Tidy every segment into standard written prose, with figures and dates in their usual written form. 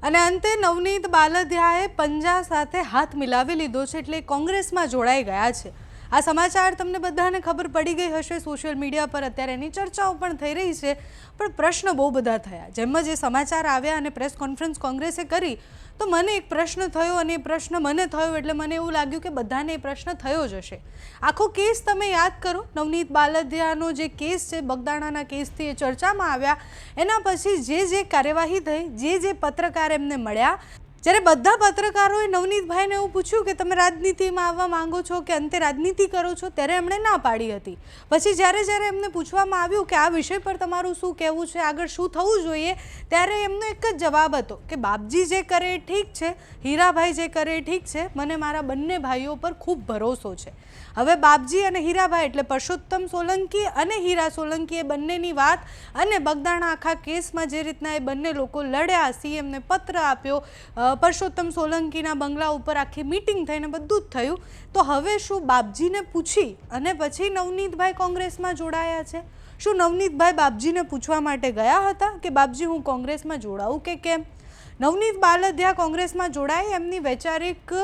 અને અંતે નવનીત બાલદિયાએ પંજા સાથે હાથ મિલાવી લીધો છે એટલે કોંગ્રેસમાં જોડાઈ ગયા છે। આ સમાચાર તમને બધાને ખબર પડી ગઈ હશે। સોશિયલ મીડિયા પર અત્યારે એની ચર્ચાઓ પણ થઈ રહી છે, પણ પ્રશ્ન બહુ બધા થયા। જેમ જ એ સમાચાર આવ્યા અને પ્રેસ કોન્ફરન્સ કોંગ્રેસે કરી તો મને એક પ્રશ્ન થયો અને એ પ્રશ્ન મને થયો એટલે મને એવું લાગ્યું કે બધાને એ પ્રશ્ન થયો જ હશે। આખો કેસ તમે યાદ કરો, નવનીત બાલદિયાનો જે કેસ છે, બગદાણાના કેસથી એ ચર્ચામાં આવ્યા। એના પછી જે કાર્યવાહી થઈ, જે પત્રકાર એમને મળ્યા, જ્યારે બધા પત્રકારોએ નવનીતભાઈને એવું પૂછ્યું કે તમે રાજનીતિમાં આવવા માંગો છો કે અંતે રાજનીતિ કરો છો, ત્યારે એમણે ના પાડી હતી। પછી જ્યારે એમને પૂછવામાં આવ્યું કે આ વિષય પર તમારું શું કહેવું છે, આગળ શું થવું જોઈએ, ત્યારે એમનો એક જ જવાબ હતો કે બાપજી જે કરે એ ઠીક છે, હીરાભાઈ જે કરે એ ઠીક છે, મને મારા બંને ભાઈઓ પર ખૂબ ભરોસો છે। હવે બાપજી અને હીરાભાઈ એટલે પરસોત્તમ સોલંકી અને હીરા સોલંકી, એ બંનેની વાત અને બગદાણા આખા કેસમાં જે રીતના એ બંને લોકો લડ્યા, સીએમને પત્ર આપ્યો, પરસોત્તમ સોલંકીના બંગલા ઉપર આખી મીટિંગ થઈને બધું જ થયું। તો હવે શું બાપજીને પૂછી અને પછી નવનીતભાઈ કોંગ્રેસમાં જોડાયા છે? શું નવનીતભાઈ બાપજીને પૂછવા માટે ગયા હતા કે બાપજી હું કોંગ્રેસમાં જોડાઉં કે કેમ? નવનીત બાલદિયા કોંગ્રેસમાં જોડાય એમની વૈચારિક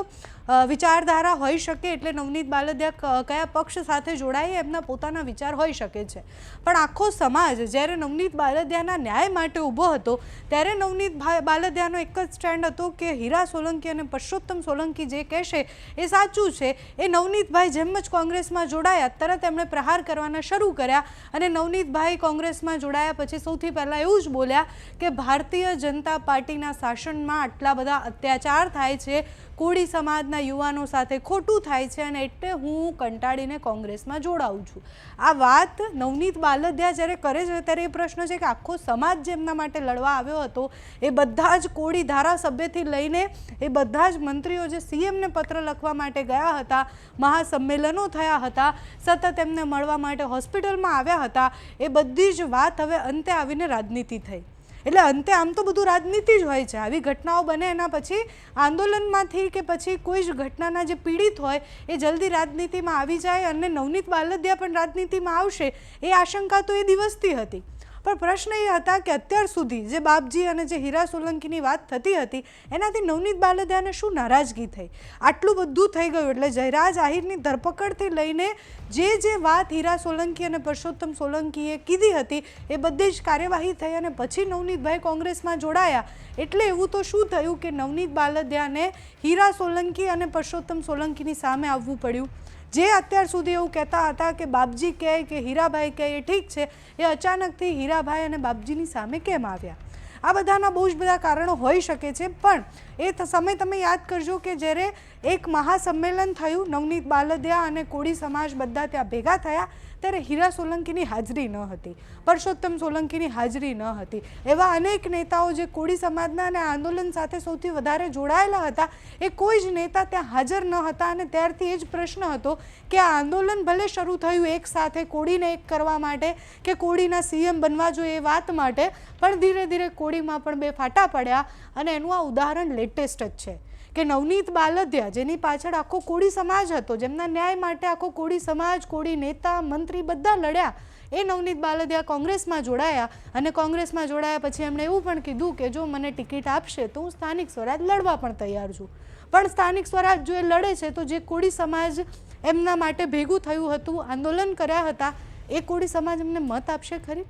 વિચારધારા હોઈ શકે, એટલે નવનીત બાલદિયા કયા પક્ષ સાથે જોડાય એમના પોતાના વિચાર હોઈ શકે છે, પણ આખો સમાજ જ્યારે નવનીત બાલદિયાના ન્યાય માટે ઊભો હતો ત્યારે નવનીત બાલદિયાનો એક જ સ્ટેન્ડ હતો કે હીરા સોલંકી અને પરસોત્તમ સોલંકી જે કહેશે એ સાચું છે। એ નવનીતભાઈ જેમ જ કોંગ્રેસમાં જોડાયા તરત એમણે પ્રહાર કરવાના શરૂ કર્યા અને નવનીતભાઈ કોંગ્રેસમાં જોડાયા પછી સૌથી પહેલાં એવું જ બોલ્યા કે ભારતીય જનતા પાર્ટીના શાસનમાં આટલા બધા અત્યાચાર થાય છે, કોળી સમાજના યુવાનો સાથે ખોટું થાય છે અને એટલે હું કંટાળીને કોંગ્રેસમાં જોડાઉં છું। આ વાત નવનીત બાલદિયા જ્યારે કરે છે ત્યારે એ પ્રશ્ન છે કે આખો સમાજ જેમના માટે લડવા આવ્યો હતો, એ બધા જ કોળી ધારાસભ્યથી લઈને એ બધા જ મંત્રીઓ જે સીએમને પત્ર લખવા માટે ગયા હતા, મહાસંમેલનો થયા હતા, સતત એમને મળવા માટે હોસ્પિટલમાં આવ્યા હતા, એ બધી જ વાત હવે અંતે આવીને રાજનીતિ થઈ। એટલે અંતે આમ તો બધું રાજનીતિ જ હોય છે। આવી ઘટનાઓ બને એના પછી આંદોલનમાંથી કે પછી કોઈ જ ઘટનાના જે પીડિત હોય એ જલ્દી રાજનીતિમાં આવી જાય અને નવનીત બાલદિયા પણ રાજનીતિમાં આવશે એ આશંકા તો એ દિવસથી હતી। પણ પ્રશ્ન એ હતા કે અત્યાર સુધી જે બાપજી અને જે હીરા સોલંકીની વાત થતી હતી એનાથી નવનીત બાલદિયાને શું નારાજગી થઈ? આટલું બધું થઈ ગયું એટલે જયરાજ આહિરની ધરપકડથી લઈને જે વાત હીરા સોલંકી અને પરસોત્તમ સોલંકીએ કીધી હતી એ બધી જ કાર્યવાહી થઈ અને પછી નવનીતભાઈ કોંગ્રેસમાં જોડાયા। એટલે એવું તો શું થયું કે નવનીત બાલદિયાને હીરા સોલંકી અને પરસોત્તમ સોલંકીની સામે આવવું પડ્યું? જે અત્યાર સુધી એવું કહેતા હતા કે બાપજી કહે કે હીરાભાઈ કહે એ ઠીક છે, એ અચાનકથી હીરાભાઈ અને બાપજીની સામે કેમ આવ્યા? આ બધાના બહુ જ બધા કારણો હોઈ શકે છે, પણ એ સમય તમે યાદ કરજો કે જ્યારે એક મહાસંમેલન થયું, નવનીત બાલદિયા અને કોળી સમાજ બધા ત્યાં ભેગા થયા ત્યારે હીરા સોલંકીની હાજરી ન હતી, પરસોત્તમ સોલંકીની હાજરી ન હતી। એવા અનેક નેતાઓ જે કોળી સમાજના અને આંદોલન સાથે સૌથી વધારે જોડાયેલા હતા એ કોઈ જ નેતા ત્યાં હાજર ન હતા અને ત્યારથી એ જ પ્રશ્ન હતો કે આ આંદોલન ભલે શરૂ થયું એક સાથે કોળીને એક કરવા માટે કે કોળીના સીએમ બનવા જોઈએ એ વાત માટે, પણ ધીરે ધીરે કોળીમાં પણ બે ફાટા પડ્યા અને એનું આ ઉદાહરણ લેટેસ્ટ જ છે કે નવનીત બાલદિયા જેની પાછળ આખો કોળી સમાજ હતો, જેમના ન્યાય માટે આખો કોળી સમાજ, કોળી નેતા, મંત્રી બધા લડ્યા, એ નવનીત બાલદિયા કોંગ્રેસમાં જોડાયા અને કોંગ્રેસમાં જોડાયા પછી એમણે એવું પણ કીધું કે જો મને ટિકિટ આપશે તો હું સ્થાનિક સ્વરાજ લડવા પણ તૈયાર છું। પણ સ્થાનિક સ્વરાજ જો એ લડે છે તો જે કોળી સમાજ એમના માટે ભેગું થયું હતું, આંદોલન કર્યા હતા, એ કોળી સમાજ એમને મત આપશે ખરી?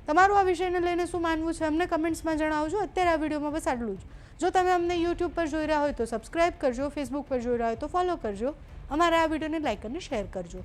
તમારું આ વિષયને લઈને શું માનવું છે અમને કમેન્ટ્સમાં જણાવજો। અત્યારે આ વિડીયોમાં બસ આટલું જ। જો તમે અમને યુટ્યુબ પર જોઈ રહ્યા હોય તો સબસ્ક્રાઈબ કરજો, ફેસબુક પર જોઈ રહ્યા હોય તો ફોલો કરજો, અમારા આ વિડીયોને લાઈક અને શેર કરજો।